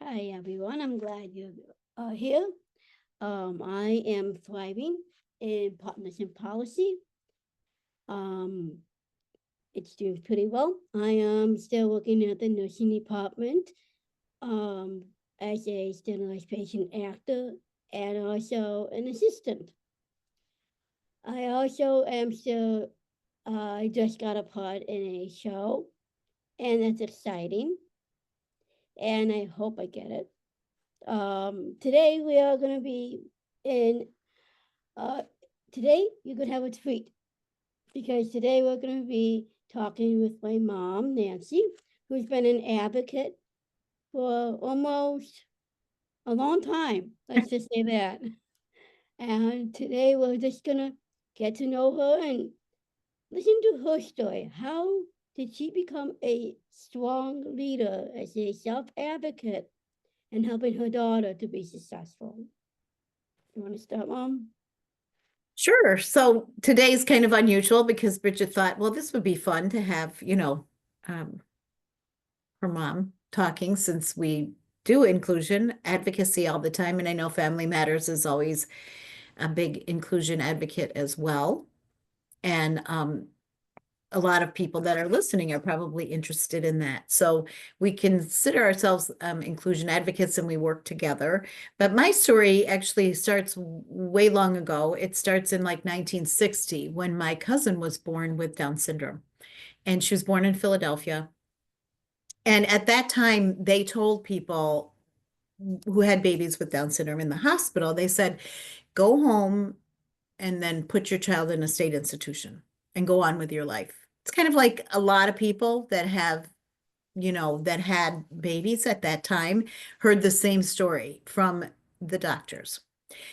Hi, everyone. I'm glad you're here. I am thriving in partnership policy. Um, it's doing pretty well. I am still working at the nursing department um, as a standardized patient actor and also an assistant. I also am still, I just got a part in a show, and that's exciting, and I hope I get it. Today we are going to be in Uh, today you could have a treat because today we're going to be talking with my mom, Nancy, who's been an advocate for almost a long time. Let's just say that. And today we're just going to get to know her and listen to her story. How did she become a strong leader as a self advocate and helping her daughter to be successful? You want to start, Mom? Sure. So today's kind of unusual because Bridget thought, well, this would be fun to have, um, her mom talking since we do inclusion advocacy all the time. And I know Family Matters is always a big inclusion advocate as well. And a lot of people that are listening are probably interested in that. So we consider ourselves inclusion advocates and we work together. But my story actually starts way long ago. It starts in like 1960 when my cousin was born with Down syndrome. And she was born in Philadelphia. And at that time, they told people who had babies with Down syndrome in the hospital, they said, go home and then put your child in a state institution and go on with your life. It's kind of like a lot of people that have, that had babies at that time heard the same story from the doctors.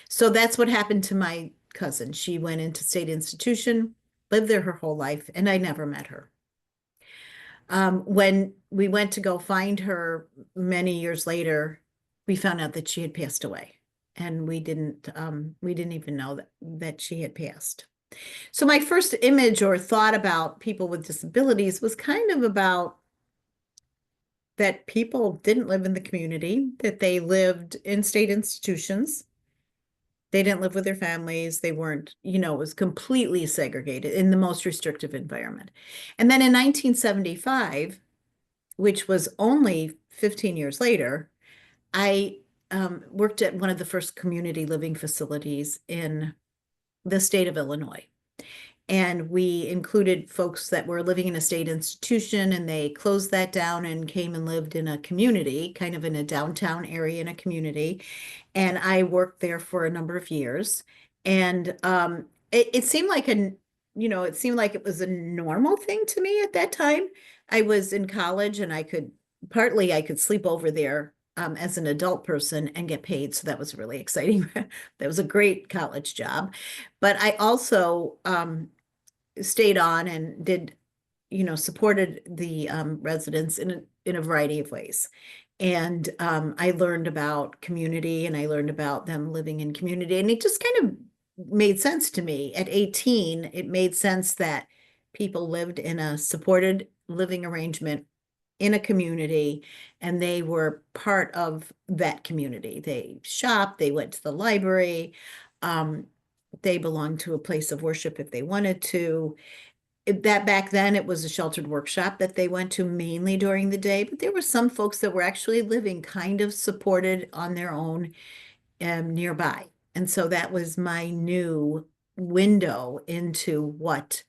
So that's what happened to my cousin. She went into state institution, lived there her whole life, and I never met her. When we went to go find her many years later, we found out that she had passed away, and we didn't even know that she had passed. So my first image or thought about people with disabilities was kind of about that people didn't live in the community, that they lived in state institutions. They didn't live with their families. They weren't, it was completely segregated in the most restrictive environment. And then in 1975, which was only 15 years later, I worked at one of the first community living facilities in the state of Illinois. And we included folks that were living in a state institution, and they closed that down and came and lived in a community, kind of in a downtown area in a community. And I worked there for a number of years. And it seemed like it seemed like it was a normal thing to me at that time. I was in college and I could sleep over there as an adult person and get paid. So that was really exciting. That was a great college job. But I also stayed on and did, supported the residents in a variety of ways. And I learned about community and I learned about them living in community. And it just kind of made sense to me. At 18, it made sense that people lived in a supported living arrangement in a community and they were part of that community. They shopped, they went to the library, um, they belonged to a place of worship if they wanted to. That back then it was a sheltered workshop that they went to mainly during the day, but there were some folks that were actually living kind of supported on their own nearby. And so that was my new window into what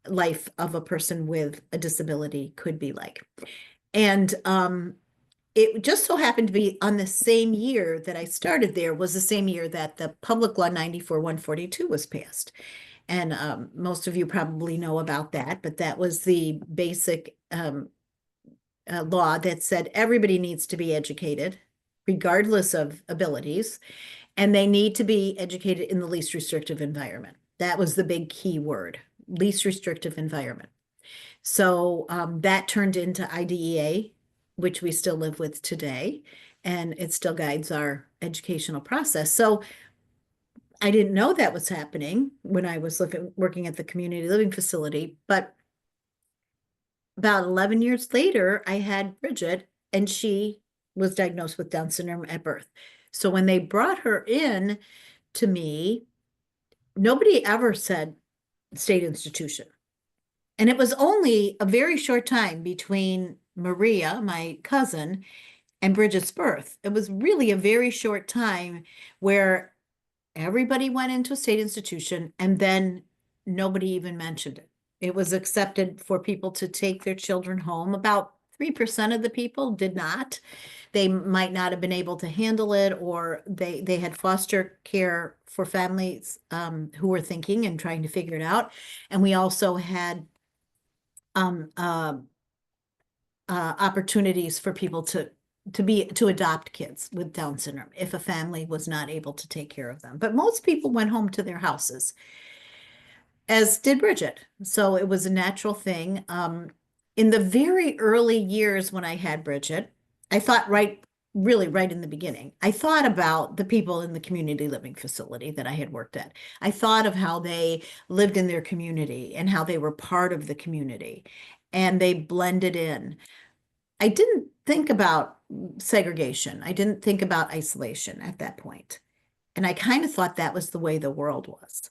life of a person with a disability could be like. And it just so happened to be on the same year that I started there was the same year that the Public Law 94-142 was passed. And most of you probably know about that, but that was the basic law that said everybody needs to be educated, regardless of abilities, and they need to be educated in the least restrictive environment. That was the big key word, least restrictive environment. So that turned into IDEA, which we still live with today, and it still guides our educational process. So I didn't know that was happening when I was working at the community living facility, but about 11 years later, I had Bridget, and she was diagnosed with Down syndrome at birth. So when they brought her in to me, nobody ever said state institution. And it was only a very short time between Maria, my cousin, and Bridget's birth. It was really a very short time where everybody went into a state institution and then nobody even mentioned it. It was accepted for people to take their children home. About 3% of the people did not. They might not have been able to handle it, or they had foster care for families who were thinking and trying to figure it out. And we also had opportunities for people to adopt kids with Down syndrome if a family was not able to take care of them. But most people went home to their houses, as did Bridget. So it was a natural thing. In the very early years when I had Bridget, I thought really right in the beginning, I thought about the people in the community living facility that I had worked at. I thought of how they lived in their community and how they were part of the community and they blended in. I didn't think about segregation. I didn't think about isolation at that point. And I kind of thought that was the way the world was.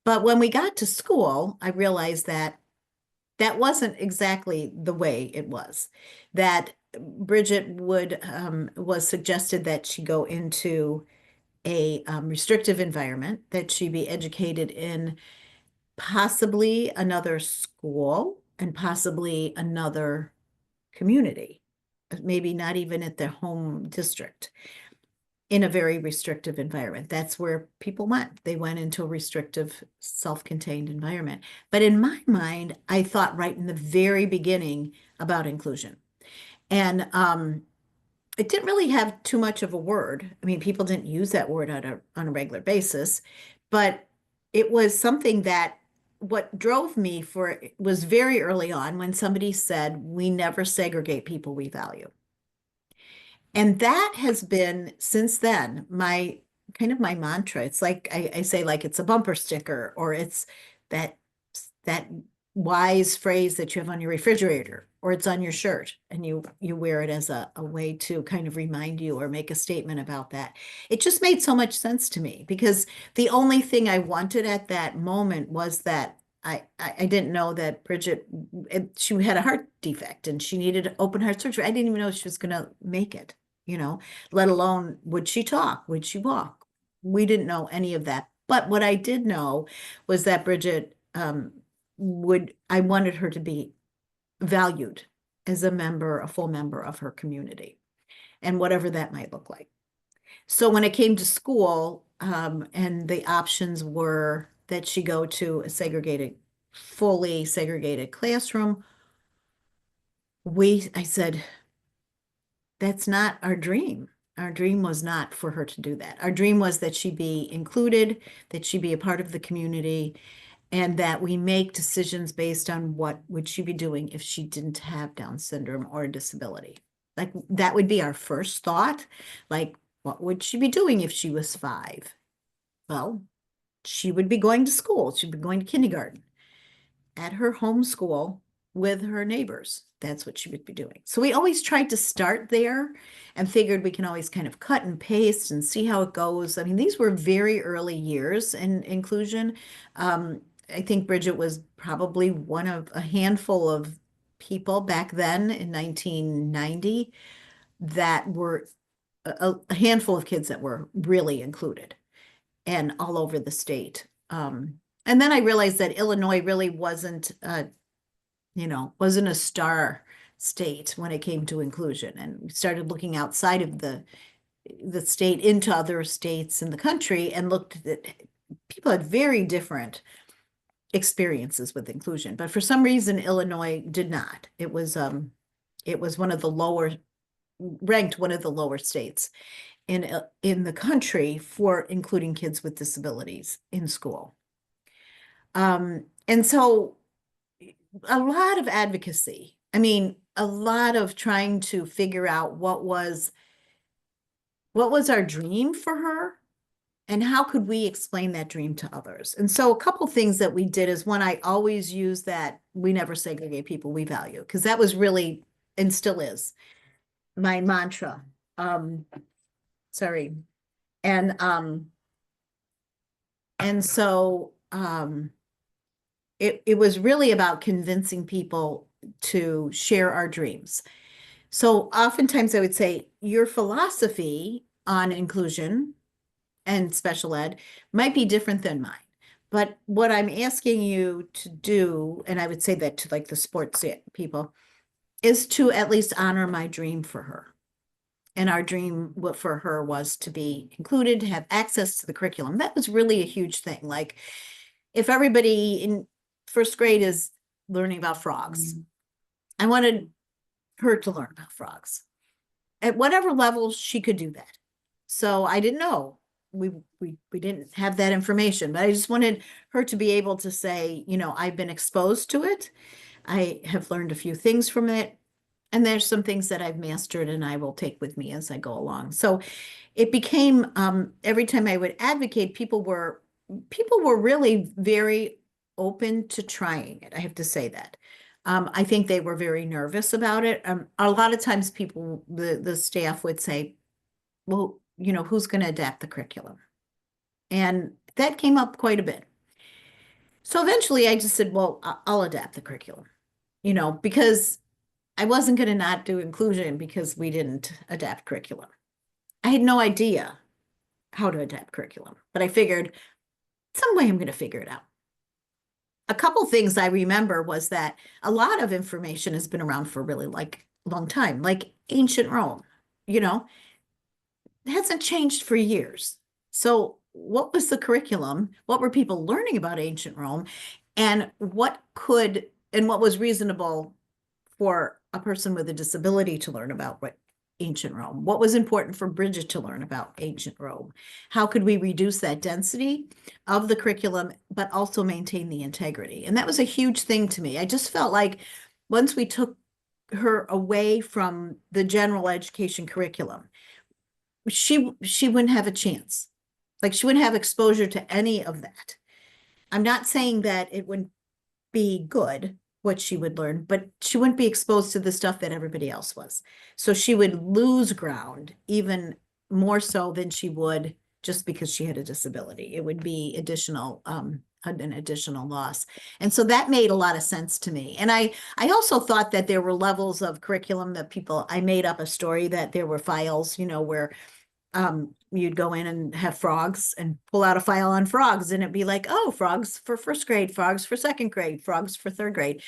But when we got to school, I realized that that wasn't exactly the way it was. That Bridget was suggested that she go into a restrictive environment, that she be educated in possibly another school and possibly another community, maybe not even at their home district, in a very restrictive environment. That's where people went. They went into a restrictive, self-contained environment. But in my mind, I thought right in the very beginning about inclusion. And it didn't really have too much of a word. I mean, people didn't use that word on a regular basis, but it was something that what drove me for it was very early on when somebody said, we never segregate people we value. And that has been since then my kind of my mantra. It's like I say, like it's a bumper sticker, or it's that wise phrase that you have on your refrigerator, or it's on your shirt and you wear it as a way to kind of remind you or make a statement about that. It just made so much sense to me because the only thing I wanted at that moment was that I didn't know that Bridget, she had a heart defect and she needed open heart surgery. I didn't even know she was going to make it, let alone would she talk? Would she walk? We didn't know any of that. But what I did know was that Bridget I wanted her to be valued as a full member of her community, and whatever that might look like. So when it came to school, and the options were that she go to a fully segregated classroom, I said, that's not our dream. Our dream was not for her to do that. Our dream was that she be included, that she be a part of the community, and that we make decisions based on what would she be doing if she didn't have Down syndrome or a disability. Like that would be our first thought. Like, what would she be doing if she was 5? Well, she would be going to school. She'd be going to kindergarten at her home school with her neighbors. That's what she would be doing. So we always tried to start there and figured we can always kind of cut and paste and see how it goes. I mean, these were very early years in inclusion. I think Bridget was probably one of a handful of people back then in 1990 that were a handful of kids that were really included and all over the state. And then I realized that Illinois really wasn't a star state when it came to inclusion, and we started looking outside of the state into other states in the country and looked at people had very different experiences with inclusion, but for some reason Illinois did not. It was one of the ranked one of the lower states in the country for including kids with disabilities in school. And so a lot of advocacy. I mean, a lot of trying to figure out what was our dream for her and how could we explain that dream to others. And so a couple things that we did is, one, I always use that we never segregate people we value, because that was really, and still is, my mantra. Sorry. And so it was really about convincing people to share our dreams. So oftentimes I would say your philosophy on inclusion and special ed might be different than mine. But what I'm asking you to do, and I would say that to like the sports people, is to at least honor my dream for her. And our dream for her was to be included, to have access to the curriculum. That was really a huge thing. Like if everybody in first grade is learning about frogs, I wanted her to learn about frogs at whatever level she could do that. So I didn't know. We didn't have that information, but I just wanted her to be able to say, you know, I've been exposed to it. I have learned a few things from it. And there's some things that I've mastered and I will take with me as I go along. So it became every time I would advocate, people were really very open to trying it. I have to say that. I think they were very nervous about it. A lot of times people, the staff would say, well, you know, who's going to adapt the curriculum? And that came up quite a bit. So eventually I just said, well, I'll adapt the curriculum, you know, because I wasn't going to not do inclusion because we didn't adapt curriculum. I had no idea how to adapt curriculum, but I figured some way I'm going to figure it out. A couple things I remember was that a lot of information has been around for a really long time, like ancient Rome, you know, it hasn't changed for years. So what was the curriculum? What were people learning about ancient Rome? And what was reasonable for a person with a disability to learn about what ancient Rome? What was important for Bridget to learn about ancient Rome? How could we reduce that density of the curriculum, but also maintain the integrity? And that was a huge thing to me. I just felt like once we took her away from the general education curriculum, she wouldn't have a chance. Like she wouldn't have exposure to any of that. I'm not saying that it wouldn't be good what she would learn, but she wouldn't be exposed to the stuff that everybody else was. So she would lose ground even more so than she would just because she had a disability. It would be an additional loss. And so that made a lot of sense to me. And I also thought that there were levels of curriculum that I made up a story that there were files, you know, where you'd go in and have frogs and pull out a file on frogs and it'd be like, oh, frogs for first grade, frogs for second grade, frogs for third grade.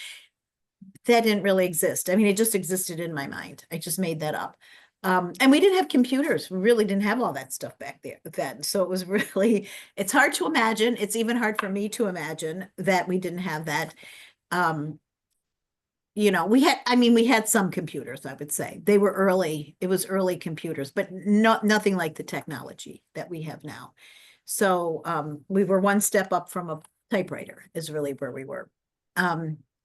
That didn't really exist. I mean, it just existed in my mind. I just made that up. And we didn't have computers. We really didn't have all that stuff back there then. So it was really, it's hard to imagine. It's even hard for me to imagine that we didn't have that. You know, we had some computers, I would say. They were early, it was early computers, but nothing like the technology that we have now. So we were one step up from a typewriter is really where we were.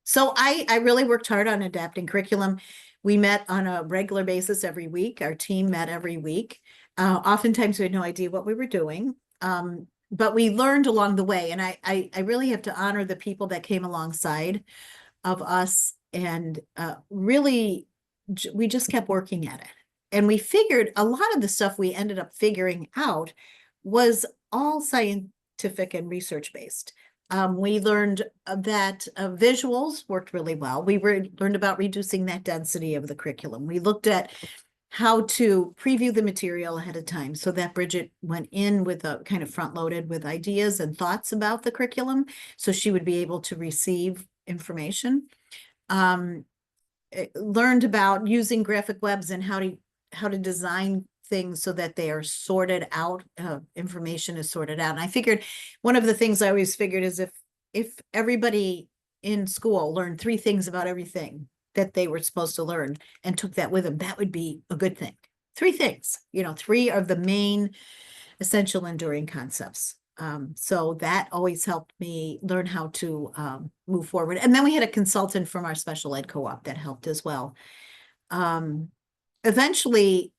So I really worked hard on adapting curriculum. We met on a regular basis every week. Our team met every week. Oftentimes we had no idea what we were doing. But we learned along the way. And I really have to honor the people that came alongside of us. And really, we just kept working at it. And we figured a lot of the stuff we ended up figuring out was all scientific and research based. We learned that visuals worked really well. We learned about reducing that density of the curriculum. We looked at how to preview the material ahead of time so that Bridget went in with a kind of front loaded with ideas and thoughts about the curriculum so she would be able to receive information. Learned about using graphic webs and how to design things so that they are sorted out, information is sorted out. And I figured one of the things I always figured is if everybody in school learned 3 things about everything that they were supposed to learn and took that with them, that would be a good thing. 3 things, you know, 3 of the main essential enduring concepts. So that always helped me learn how to move forward. And then we had a consultant from our special ed co-op that helped as well. Eventually,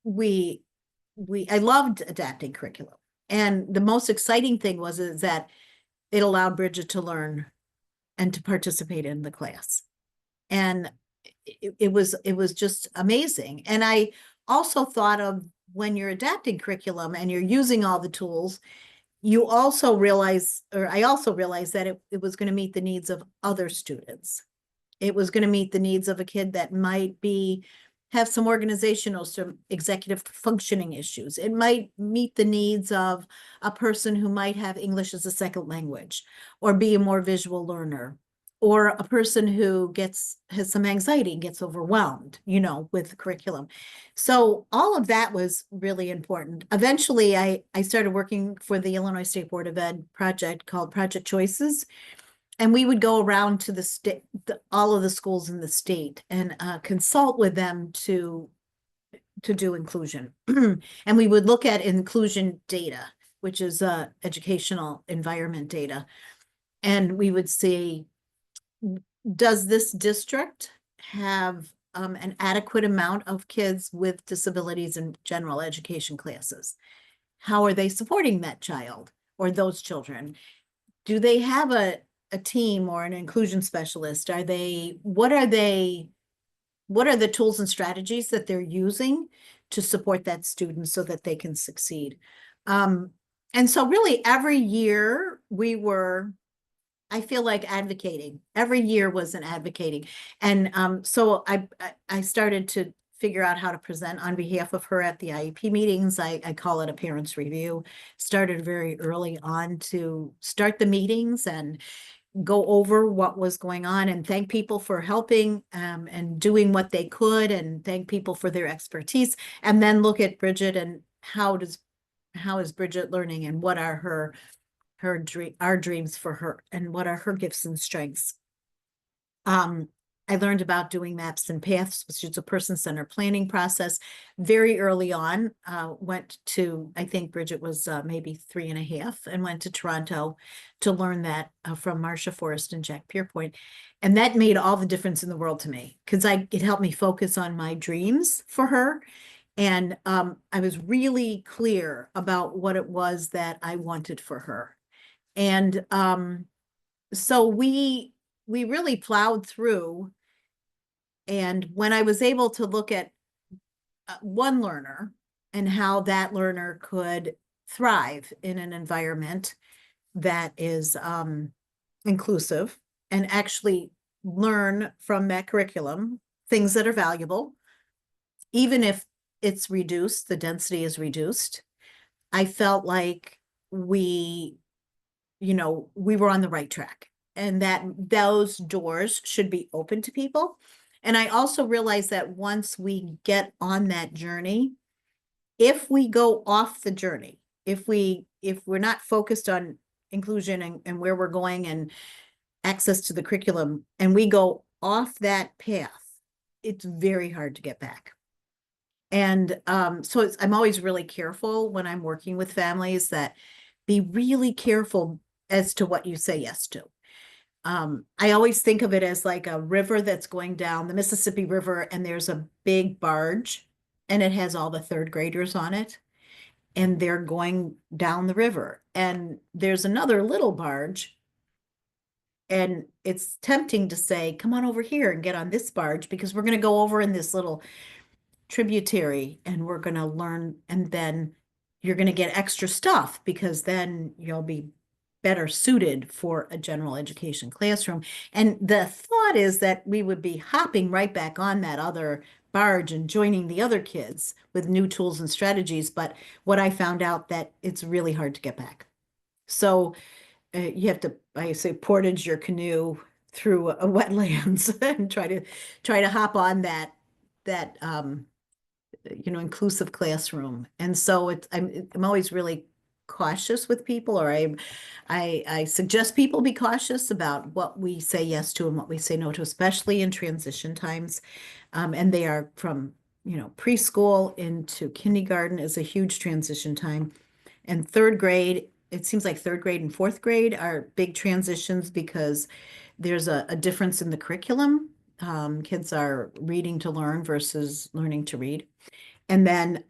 I loved adapting curriculum. And the most exciting thing is that it allowed Bridget to learn and to participate in the class. And it was just amazing. And I also thought of, when you're adapting curriculum and you're using all the tools, you also realize, or I also realized that it was going to meet the needs of other students. It was going to meet the needs of a kid that might have some organizational, some executive functioning issues. It might meet the needs of a person who might have English as a second language, or be a more visual learner, or a person who has some anxiety and gets overwhelmed, with the curriculum. So all of that was really important. Eventually, I started working for the Illinois State Board of Ed project called Project Choices. And we would go around to the state, all of the schools in the state, and consult with them to do inclusion. And we would look at inclusion data, which is educational environment data. And we would see, does this district have an adequate amount of kids with disabilities in general education classes? How are they supporting that child or those children? Do they have a team or an inclusion specialist? What are the tools and strategies that they're using to support that student so that they can succeed? And so really every year I feel like advocating. Every year was an advocating. And so I started to figure out how to present on behalf of her at the IEP meetings. I call it a parents review. Started very early on to start the meetings and go over what was going on, and thank people for helping and doing what they could, and thank people for their expertise, and then look at Bridget and how is Bridget learning, and what are our dreams for her, and what are her gifts and strengths. I learned about doing maps and paths, which is a person-centered planning process very early on. Went to, I think Bridget was maybe 3.5, and went to Toronto to learn that from Marcia Forrest and Jack Pierpoint. And that made all the difference in the world to me, because it helped me focus on my dreams for her. And I was really clear about what it was that I wanted for her. And so we really plowed through. And when I was able to look at one learner and how that learner could thrive in an environment that is inclusive, and actually learn from that curriculum things that are valuable, even if it's reduced, the density is reduced, I felt like we were on the right track, and that those doors should be open to people. And I also realized that once we get on that journey, if we go off the journey, if we're not focused on inclusion and where we're going and access to the curriculum, and we go off that path, it's very hard to get back. And so I'm always really careful when I'm working with families, that be really careful as to what you say yes to. I always think of it as like a river that's going down the Mississippi River, and there's a big barge, and it has all the third graders on it, and they're going down the river. And there's another little barge, and it's tempting to say, come on over here and get on this barge, because we're going to go over in this little tributary and we're going to learn, and then you're going to get extra stuff, because then you'll be better suited for a general education classroom. And the thought is that we would be hopping right back on that other barge and joining the other kids with new tools and strategies. But what I found out, that it's really hard to get back. So you have to, I say, portage your canoe through a wetlands and try to hop on that inclusive classroom. And so I'm always really cautious with people, or I suggest people be cautious about what we say yes to and what we say no to, especially in transition times. And they are from, preschool into kindergarten is a huge transition time. And third grade, it seems like third grade and fourth grade are big transitions, because there's a difference in the curriculum. Kids are reading to learn versus learning to read. And then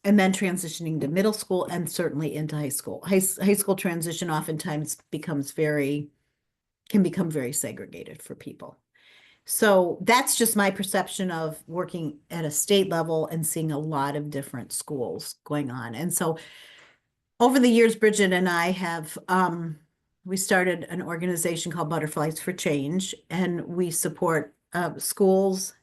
transitioning to middle school, and certainly into high school. High school transition oftentimes can become very segregated for people. So that's just my perception of working at a state level and seeing a lot of different schools going on. And so over the years, Bridget and I have, we started an organization called Butterflies for Change, and we support schools,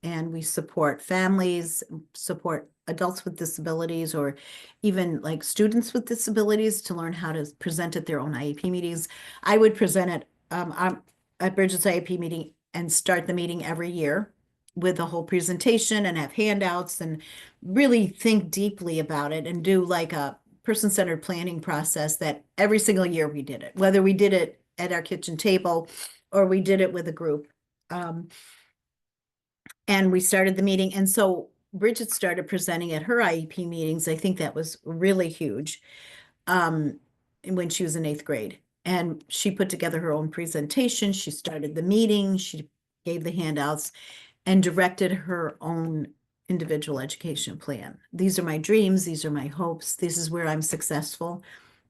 and we support families, support adults with disabilities, or even like students with disabilities to learn how to present at their own IEP meetings. I would present at Bridget's IEP meeting and start the meeting every year with a whole presentation and have handouts and really think deeply about it and do like a person-centered planning process that every single year we did it, whether we did it at our kitchen table or we did it with a group. And we started the meeting. And so Bridget started presenting at her IEP meetings. I think that was really huge when she was in 8th grade. And she put together her own presentation. She started the meeting. She gave the handouts and directed her own individual education plan. These are my dreams. These are my hopes. This is where I'm successful.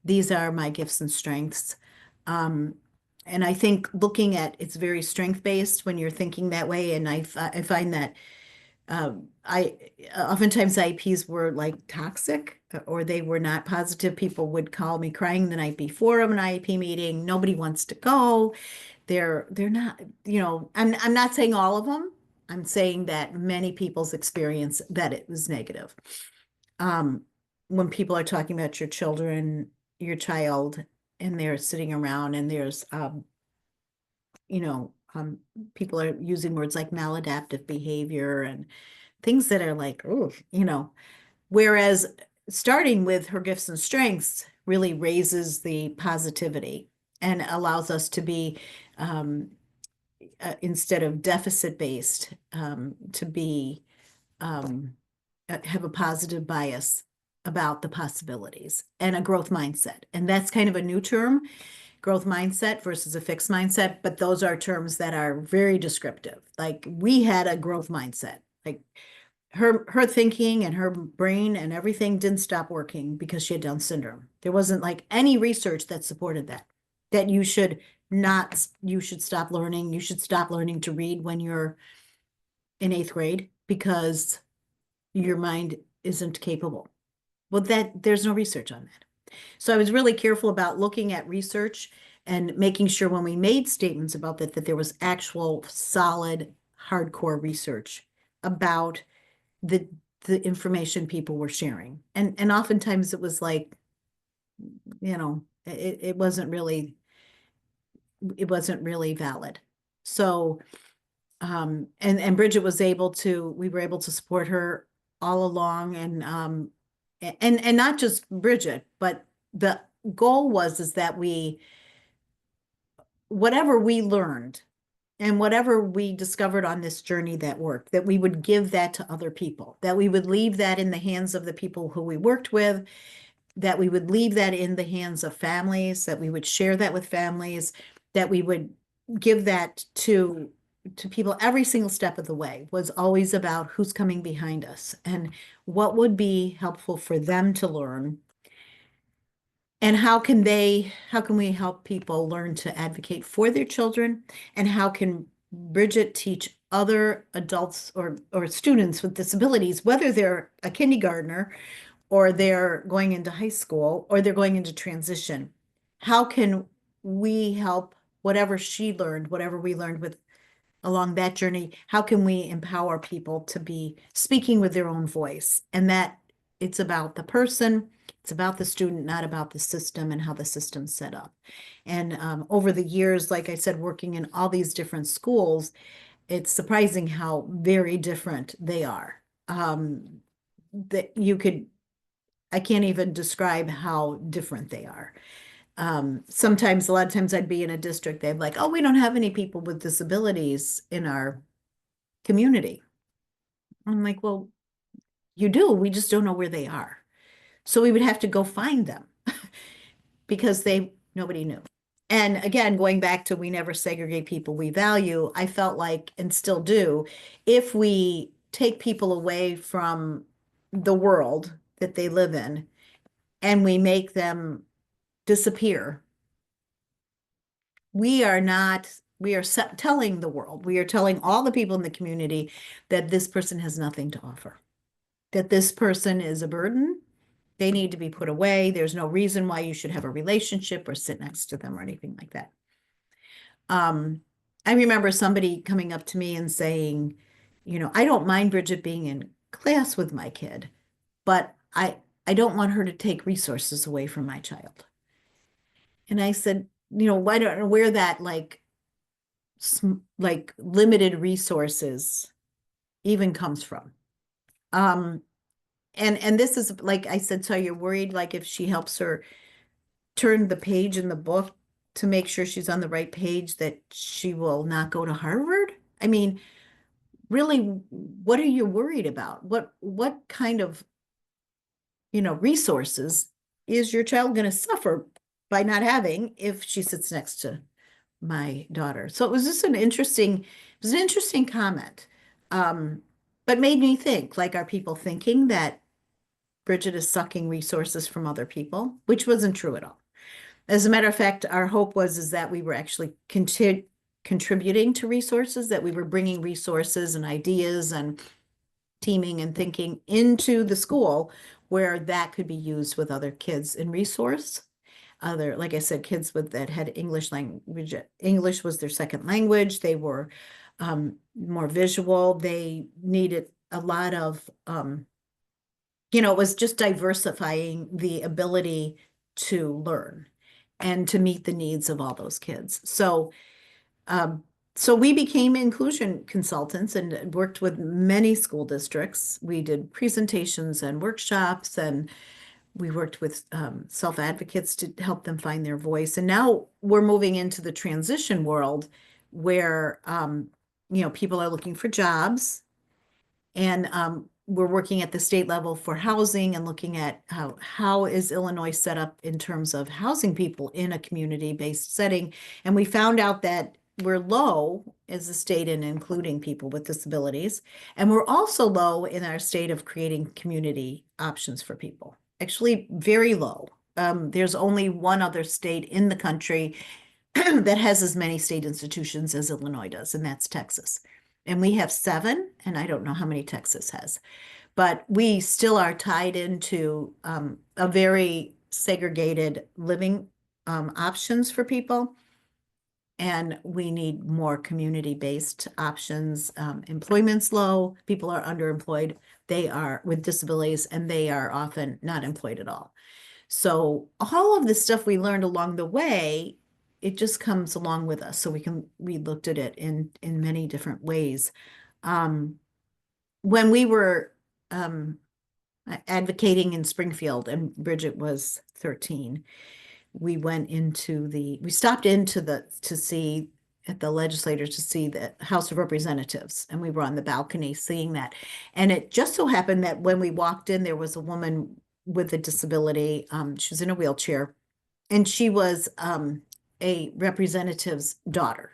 These are my gifts and strengths. And I think looking at it's very strength-based when you're thinking that way. And I find that I oftentimes IEPs were like toxic or they were not positive. People would call me crying the night before of an IEP meeting. Nobody wants to go. They're not, I'm not saying all of them. I'm saying that many people's experience that it was negative. When people are talking about your children, your child, and they're sitting around and there's, people are using words like maladaptive behavior and things that are like, oh, whereas starting with her gifts and strengths really raises the positivity and allows us to be, instead of deficit based, to be, have a positive bias about the possibilities and a growth mindset. And that's kind of a new term, growth mindset versus a fixed mindset, but those are terms that are very descriptive. Like we had a growth mindset, like her thinking and her brain and everything didn't stop working because she had Down syndrome. There wasn't like any research that supported that you should stop learning. You should stop learning to read when you're in 8th grade because your mind isn't capable. Well, there's no research on that. So I was really careful about looking at research and making sure when we made statements about that there was actual solid, hardcore research about the information people were sharing. And oftentimes it was like, it wasn't really valid. So, and Bridget we were able to support her all along and not just Bridget, but the goal is that whatever we learned and whatever we discovered on this journey that worked, that we would give that to other people, that we would leave that in the hands of the people who we worked with, that we would leave that in the hands of families, that we would share that with families, that we would give that to people every single step of the way was always about who's coming behind us and what would be helpful for them to learn. And how can we help people learn to advocate for their children? And how can Bridget teach other adults or students with disabilities, whether they're a kindergartner or they're going into high school or they're going into transition? How can we help whatever she learned, whatever we learned with along that journey, how can we empower people to be speaking with their own voice? And that it's about the person, it's about the student, not about the system and how the system's set up. And over the years, like I said, working in all these different schools, it's surprising how very different they are. That I can't even describe how different they are. A lot of times I'd be in a district, they'd be like, oh, we don't have any people with disabilities in our community. I'm like, well, you do, we just don't know where they are. So we would have to go find them because nobody knew. And again, going back to we never segregate people we value, I felt like, and still do, if we take people away from the world that they live in and we make them disappear, we telling the world, we are telling all the people in the community that this person has nothing to offer, that this person is a burden. They need to be put away. There's no reason why you should have a relationship or sit next to them or anything like that. I remember somebody coming up to me and saying, I don't mind Bridget being in class with my kid, but I don't want her to take resources away from my child. And I said, why don't know where that like limited resources even comes from. And this is, like I said, so you're worried, like, if she helps her turn the page in the book to make sure she's on the right page, that she will not go to Harvard? I mean, really, what are you worried about? What kind of, resources is your child going to suffer by not having if she sits next to my daughter? So it was just an interesting comment. But made me think, like, are people thinking that Bridget is sucking resources from other people, which wasn't true at all. As a matter of fact, our hope is that we were actually contributing to resources, that we were bringing resources and ideas and teaming and thinking into the school where that could be used with other kids in resource. Like I said, kids that had English language, English was their second language. They were more visual. They needed a lot of, it was just diversifying the ability to learn and to meet the needs of all those kids. So we became inclusion consultants and worked with many school districts. We did presentations and workshops, and we worked with self-advocates to help them find their voice. And now we're moving into the transition world where, people are looking for jobs, and we're working at the state level for housing and looking at how is Illinois set up in terms of housing people in a community-based setting. And we found out that we're low as a state in including people with disabilities. And we're also low in our state of creating community options for people. Actually, very low. There's only one other state in the country that has as many state institutions as Illinois does, and that's Texas. And we have 7, and I don't know how many Texas has, but we still are tied into a very segregated living options for people. And we need more community-based options. Employment's low, people are underemployed, they are with disabilities, and they are often not employed at all. So all of the stuff we learned along the way, it just comes along with us. So we looked at it in many different ways. When we were advocating in Springfield, and Bridget was 13, we stopped to see at the legislature to see the House of Representatives, and we were on the balcony seeing that. And it just so happened that when we walked in, there was a woman with a disability. She was in a wheelchair, and she was a representative's daughter.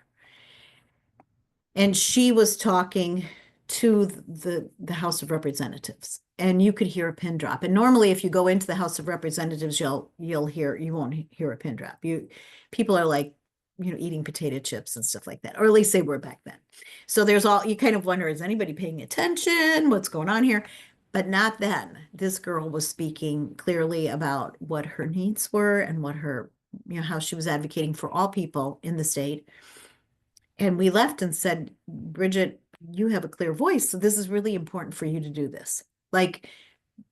And she was talking to the House of Representatives, and you could hear a pin drop. And normally, if you go into the House of Representatives, you won't hear a pin drop. People are like, eating potato chips and stuff like that, or at least they were back then. So you kind of wonder, is anybody paying attention? What's going on here? But not then. This girl was speaking clearly about what her needs were and what her, how she was advocating for all people in the state. And we left and said, Bridget, you have a clear voice, so this is really important for you to do this. Like,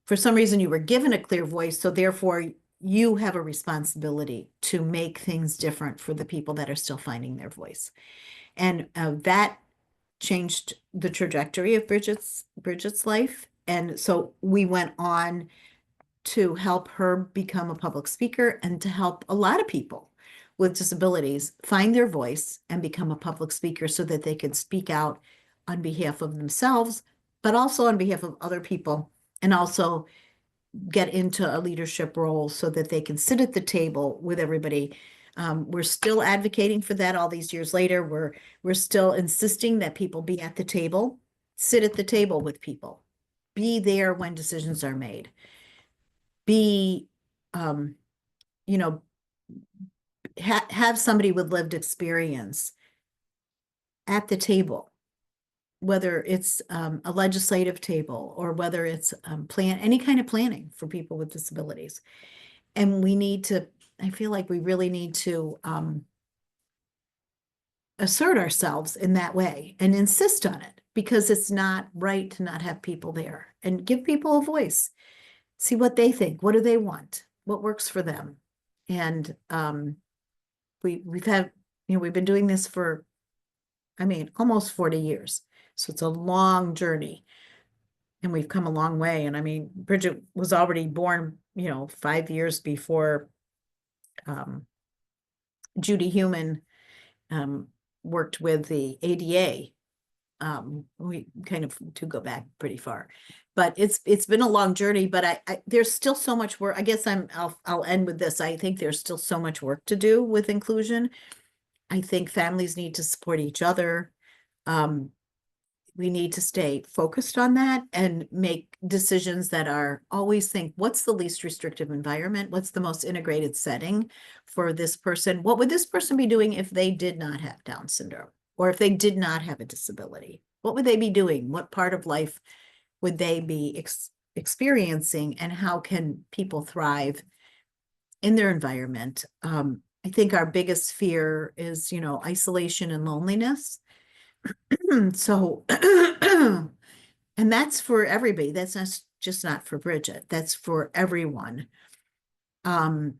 for some reason, you were given a clear voice, so therefore you have a responsibility to make things different for the people that are still finding their voice. And that changed the trajectory of Bridget's life. And so we went on to help her become a public speaker and to help a lot of people with disabilities find their voice and become a public speaker so that they could speak out on behalf of themselves, but also on behalf of other people, and also get into a leadership role so that they can sit at the table with everybody. We're still advocating for that all these years later. We're still insisting that people be at the table, sit at the table with people, be there when decisions are made, be, have somebody with lived experience at the table, whether it's a legislative table or whether it's any kind of planning for people with disabilities. And we need to, I feel like we really need to assert ourselves in that way and insist on it, because it's not right to not have people there, and give people a voice. See what they think. What do they want? What works for them? And we've had, we've been doing this for, I mean, almost 40 years. So it's a long journey. And we've come a long way. And I mean, Bridget was already born, 5 years before Judy Heumann worked with the ADA. We kind of to go back pretty far, but it's been a long journey, but I there's still so much work. I guess I'll end with this. I think there's still so much work to do with inclusion. I think families need to support each other. We need to stay focused on that and make decisions that are always think, what's the least restrictive environment? What's the most integrated setting for this person? What would this person be doing if they did not have Down syndrome? Or if they did not have a disability? What would they be doing? What part of life would they be experiencing? And how can people thrive in their environment? I think our biggest fear is, isolation and loneliness. So, and that's for everybody. That's not just not for Bridget. That's for everyone. And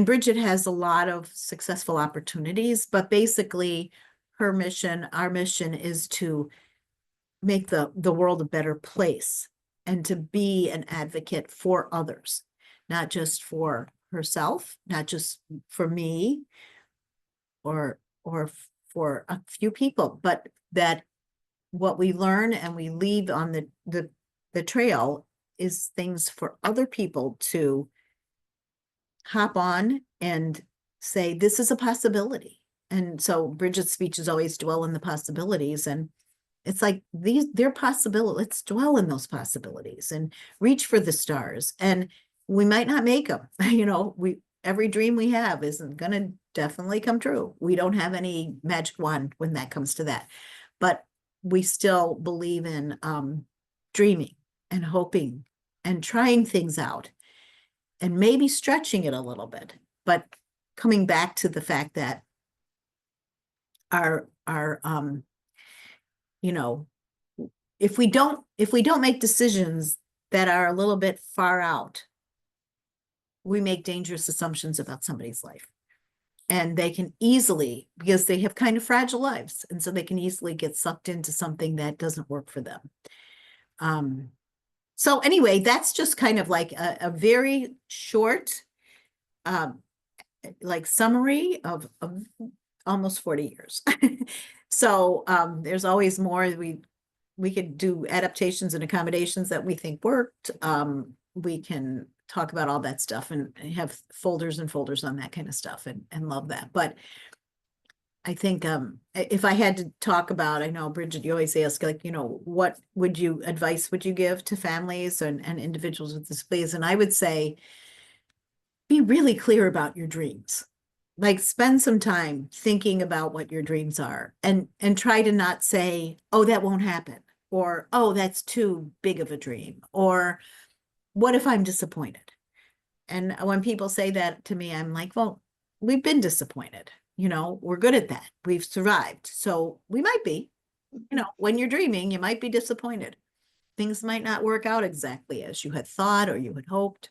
Bridget has a lot of successful opportunities, but basically her mission, our mission, is to make the world a better place and to be an advocate for others, not just for herself, not just for me or for a few people, but that what we learn and we leave on the trail is things for other people to hop on and say, this is a possibility. And so Bridget's speeches always dwell in the possibilities, and it's like they're possibilities. Let's dwell in those possibilities and reach for the stars. And we might not make them, every dream we have isn't going to definitely come true. We don't have any magic wand when that comes to that, but we still believe in dreaming and hoping and trying things out and maybe stretching it a little bit, but coming back to the fact that our if we don't make decisions that are a little bit far out, we make dangerous assumptions about somebody's life. And they can easily, because they have kind of fragile lives, and so they can easily get sucked into something that doesn't work for them. So anyway, that's just kind of like a very short like summary of almost 40 years. So there's always more. We could do adaptations and accommodations that we think worked. We can talk about all that stuff and have folders and folders on that kind of stuff and love that. But I think if I had to talk about, I know, Bridget, you always ask, like, what advice would you give to families and individuals with disabilities? And I would say, be really clear about your dreams. Like, spend some time thinking about what your dreams are, and try to not say, oh, that won't happen, or, oh, that's too big of a dream, or what if I'm disappointed? And when people say that to me, I'm like, well, we've been disappointed. We're good at that. We've survived. So we might be, when you're dreaming, you might be disappointed. Things might not work out exactly as you had thought or you had hoped.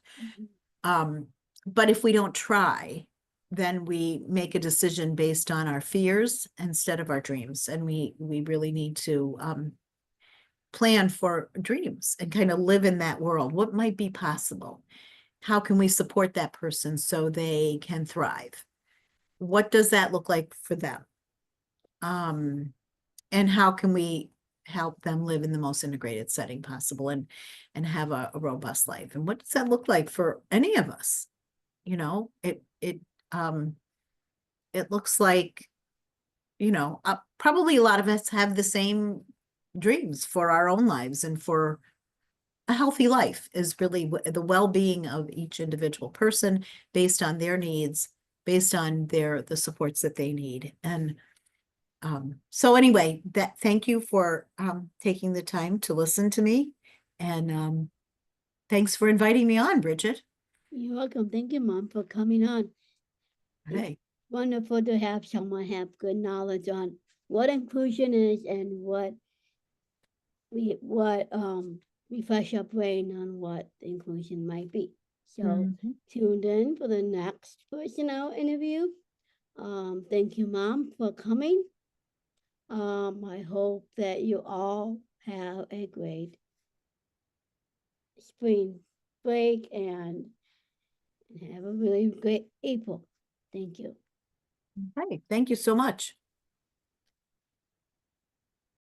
But if we don't try, then we make a decision based on our fears instead of our dreams. And we really need to plan for dreams and kind of live in that world. What might be possible? How can we support that person so they can thrive? What does that look like for them? And how can we help them live in the most integrated setting possible and have a robust life? And what does that look like for any of us? It looks like, probably a lot of us have the same dreams for our own lives, and for a healthy life is really the well-being of each individual person based on their needs, based on the supports that they need. And So anyway, thank you for taking the time to listen to me, and thanks for inviting me on, Bridget. You're welcome. Thank you, Mom, for coming on. It's Hey, wonderful to have someone have good knowledge on what inclusion is and what refresh our brain on what the inclusion might be. So Mhm. tuned in for the next person I'll interview. Thank you, Mom, for coming. I hope that you all have a great spring break and have a really great April. Thank you. Hey, thank you so much.